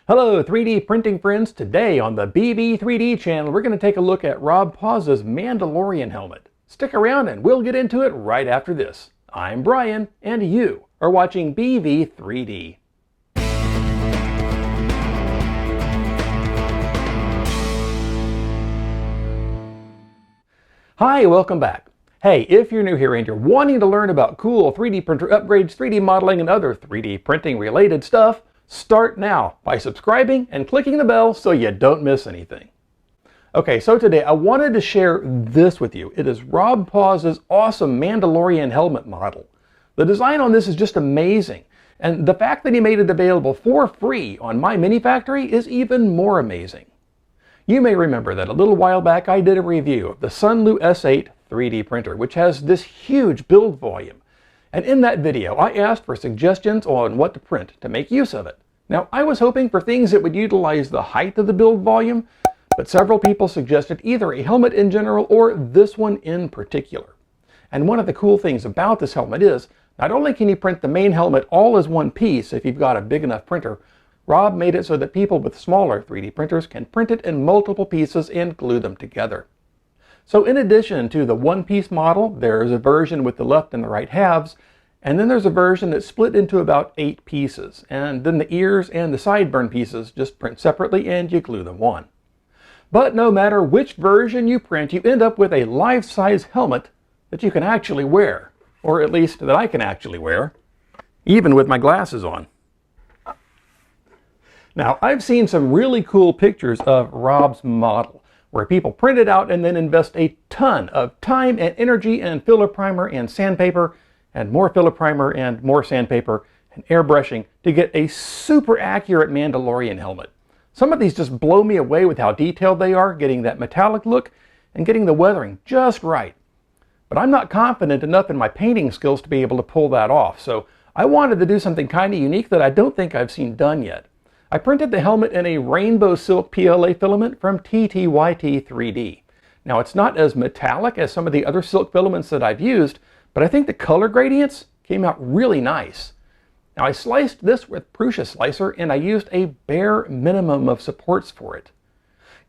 Hello 3D printing friends. Today on the BB3D channel we're going to take a look at Rob Pauza's Mandalorian helmet. Stick around and we'll get into it right after this. I'm Brian and you are watching BB3D. Hi, welcome back. Hey, if you're new here and you're wanting to learn about cool 3D printer upgrades, 3D modeling, and other 3D printing related stuff, start now by subscribing and clicking the bell so you don't miss anything. Okay, so today I wanted to share this with you. It is Rob Pauza's awesome Mandalorian helmet model. The design on this is just amazing, and the fact that he made it available for free on MyMiniFactory is even more amazing. You may remember that a little while back I did a review of the Sunlu S8 3D printer, which has this huge build volume. And in that video, I asked for suggestions on what to print to make use of it. Now, I was hoping for things that would utilize the height of the build volume, but several people suggested either a helmet in general or this one in particular. And one of the cool things about this helmet is, not only can you print the main helmet all as one piece if you've got a big enough printer, Rob made it so that people with smaller 3D printers can print it in multiple pieces and glue them together. So in addition to the one-piece model, there's a version with the left and the right halves, and then there's a version that's split into about 8 pieces, and then the ears and the sideburn pieces just print separately and you glue them on. But no matter which version you print, you end up with a life-size helmet that you can actually wear, or at least that I can actually wear, even with my glasses on. Now, I've seen some really cool pictures of Rob's model, where people print it out and then invest a ton of time and energy and filler primer and sandpaper and more filler primer and more sandpaper and airbrushing to get a super accurate Mandalorian helmet. Some of these just blow me away with how detailed they are, getting that metallic look and getting the weathering just right. But I'm not confident enough in my painting skills to be able to pull that off, so I wanted to do something kind of unique that I don't think I've seen done yet. I printed the helmet in a Rainbow Silk PLA filament from TTYT3D. Now, it's not as metallic as some of the other silk filaments that I've used, but I think the color gradients came out really nice. Now, I sliced this with Prusa slicer and I used a bare minimum of supports for it.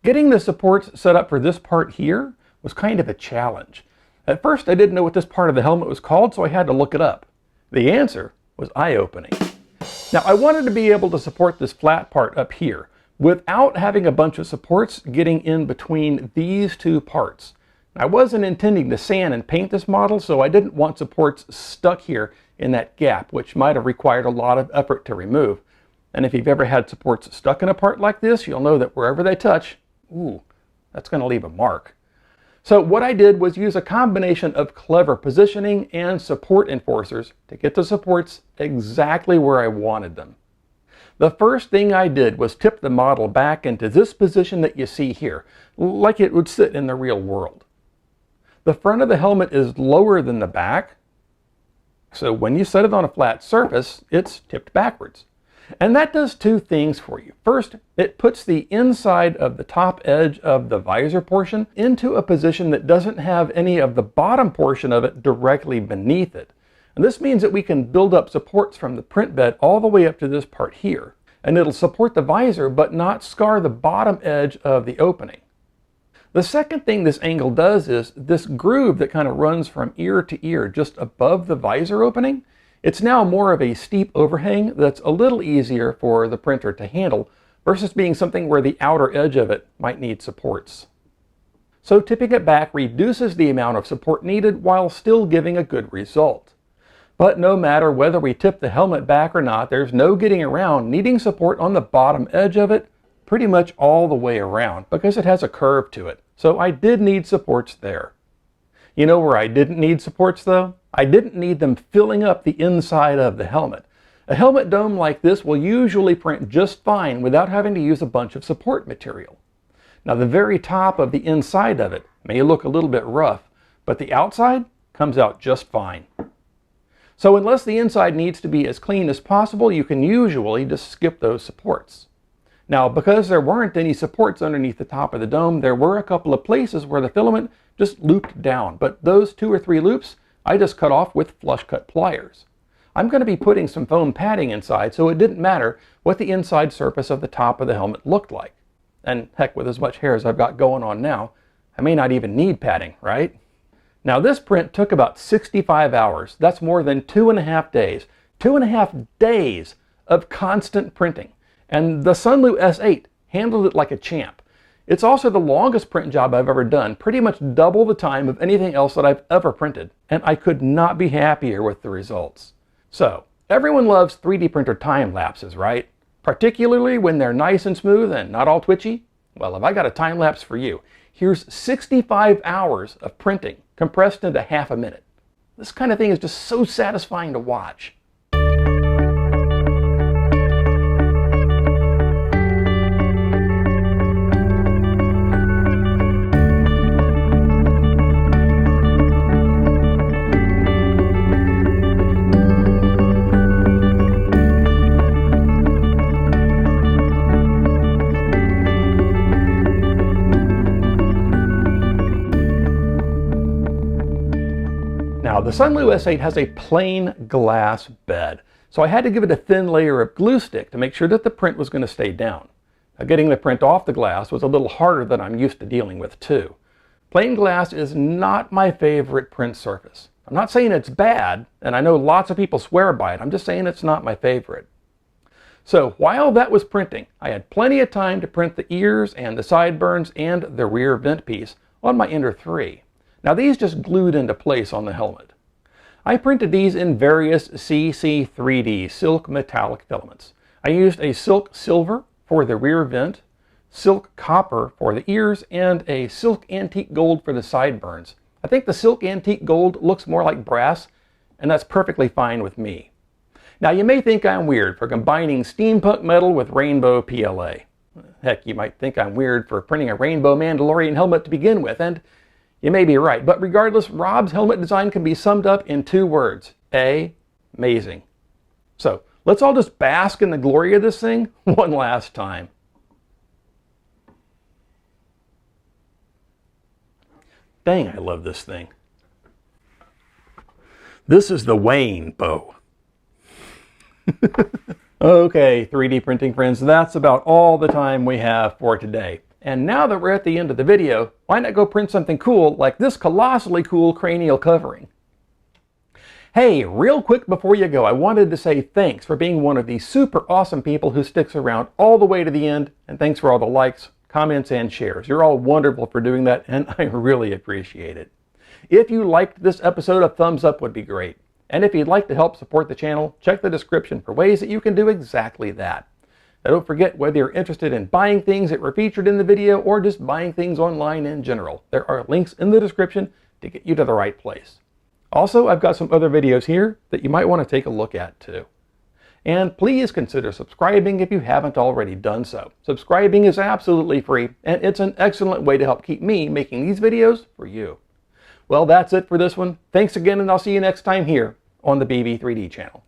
Getting the supports set up for this part here was kind of a challenge. At first, I didn't know what this part of the helmet was called, so I had to look it up. The answer was eye-opening. Now, I wanted to be able to support this flat part up here without having a bunch of supports getting in between these two parts. I wasn't intending to sand and paint this model, so I didn't want supports stuck here in that gap, which might have required a lot of effort to remove. And if you've ever had supports stuck in a part like this, you'll know that wherever they touch, ooh, that's going to leave a mark. So what I did was use a combination of clever positioning and support enforcers to get the supports exactly where I wanted them. The first thing I did was tip the model back into this position that you see here, like it would sit in the real world. The front of the helmet is lower than the back, so when you set it on a flat surface, it's tipped backwards. And that does two things for you. First, it puts the inside of the top edge of the visor portion into a position that doesn't have any of the bottom portion of it directly beneath it. And this means that we can build up supports from the print bed all the way up to this part here. And it'll support the visor but not scar the bottom edge of the opening. The second thing this angle does is this groove that kind of runs from ear to ear just above the visor opening. It's now more of a steep overhang that's a little easier for the printer to handle versus being something where the outer edge of it might need supports. So tipping it back reduces the amount of support needed while still giving a good result. But no matter whether we tip the helmet back or not, there's no getting around needing support on the bottom edge of it pretty much all the way around because it has a curve to it. So I did need supports there. You know where I didn't need supports though? I didn't need them filling up the inside of the helmet. A helmet dome like this will usually print just fine without having to use a bunch of support material. Now the very top of the inside of it may look a little bit rough, but the outside comes out just fine. So unless the inside needs to be as clean as possible, you can usually just skip those supports. Now, because there weren't any supports underneath the top of the dome, there were a couple of places where the filament just looped down, but those 2 or 3 loops I just cut off with flush cut pliers. I'm going to be putting some foam padding inside, so it didn't matter what the inside surface of the top of the helmet looked like. And heck, with as much hair as I've got going on now, I may not even need padding, right? Now this print took about 65 hours. That's more than 2.5 days. 2.5 days of constant printing. And the Sunlu S8 handled it like a champ. It's also the longest print job I've ever done, pretty much double the time of anything else that I've ever printed. And I could not be happier with the results. So, everyone loves 3D printer time lapses, right? Particularly when they're nice and smooth and not all twitchy. Well, if I got a time lapse for you, here's 65 hours of printing compressed into half a minute. This kind of thing is just so satisfying to watch. Now, the Sunlu S8 has a plain glass bed, so I had to give it a thin layer of glue stick to make sure that the print was going to stay down. Now, getting the print off the glass was a little harder than I'm used to dealing with too. Plain glass is not my favorite print surface. I'm not saying it's bad, and I know lots of people swear by it. I'm just saying it's not my favorite. So while that was printing, I had plenty of time to print the ears and the sideburns and the rear vent piece on my Ender 3. Now these just glued into place on the helmet. I printed these in various CC3D Silk Metallic filaments. I used a silk silver for the rear vent, silk copper for the ears, and a silk antique gold for the sideburns. I think the silk antique gold looks more like brass, and that's perfectly fine with me. Now you may think I'm weird for combining steampunk metal with rainbow PLA. Heck, you might think I'm weird for printing a Rainbow Mandalorian helmet to begin with, and you may be right, but regardless, Rob's helmet design can be summed up in 2 words. Amazing. So, let's all just bask in the glory of this thing one last time. Dang, I love this thing. This is the Wham bow. Okay, 3D printing friends, that's about all the time we have for today. And now that we're at the end of the video, why not go print something cool like this colossally cool cranial covering? Hey, real quick before you go, I wanted to say thanks for being one of these super awesome people who sticks around all the way to the end, and thanks for all the likes, comments, and shares. You're all wonderful for doing that, and I really appreciate it. If you liked this episode, a thumbs up would be great. And if you'd like to help support the channel, check the description for ways that you can do exactly that. Now don't forget, whether you're interested in buying things that were featured in the video or just buying things online in general, there are links in the description to get you to the right place. Also, I've got some other videos here that you might want to take a look at too. And please consider subscribing if you haven't already done so. Subscribing is absolutely free, and it's an excellent way to help keep me making these videos for you. Well, that's it for this one. Thanks again, and I'll see you next time here on the BB3D channel.